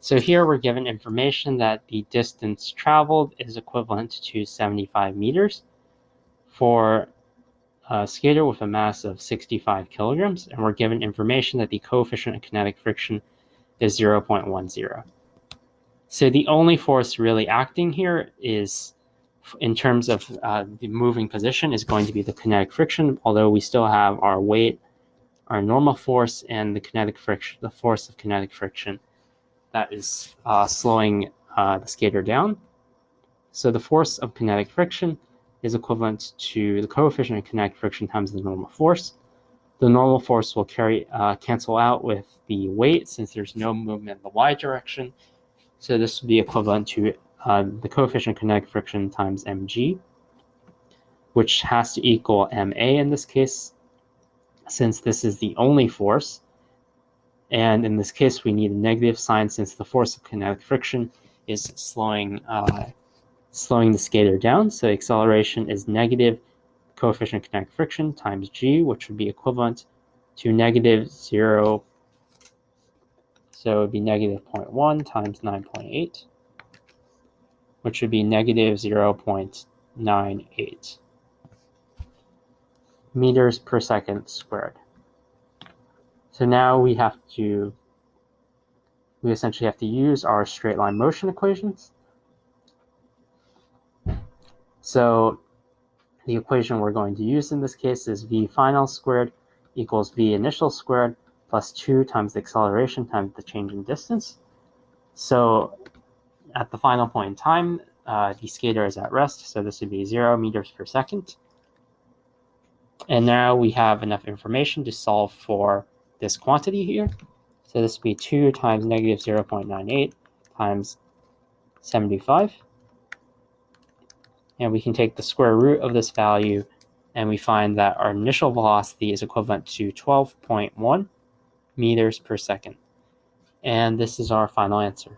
So here we're given information that the distance traveled is equivalent to 75 meters for a skater with a mass of 65 kilograms, and we're given information that the coefficient of kinetic friction is 0.10. So the only force really acting here is, in terms of the moving position, is going to be the kinetic friction, although we still have our weight, our normal force, and the kinetic friction, the force of kinetic friction that is slowing the skater down. So the force of kinetic friction is equivalent to the coefficient of kinetic friction times the normal force. The normal force will cancel out with the weight since there's no movement in the y direction. So this would be equivalent to the coefficient of kinetic friction times mg, which has to equal ma in this case, since this is the only force. And in this case, we need a negative sign since the force of kinetic friction is slowing the skater down. So acceleration is negative coefficient of kinetic friction times g, which would be equivalent to negative 0. So it would be negative 0.1 times 9.8, which would be negative 0.98 meters per second squared. So now we essentially have to use our straight line motion equations. So the equation we're going to use in this case is v final squared equals v initial squared plus 2 times the acceleration times the change in distance. So at the final point in time, the skater is at rest, so this would be 0 meters per second. And now we have enough information to solve for this quantity here. So this would be 2 times negative 0.98 times 75. And we can take the square root of this value, and we find that our initial velocity is equivalent to 12.1 meters per second. And this is our final answer.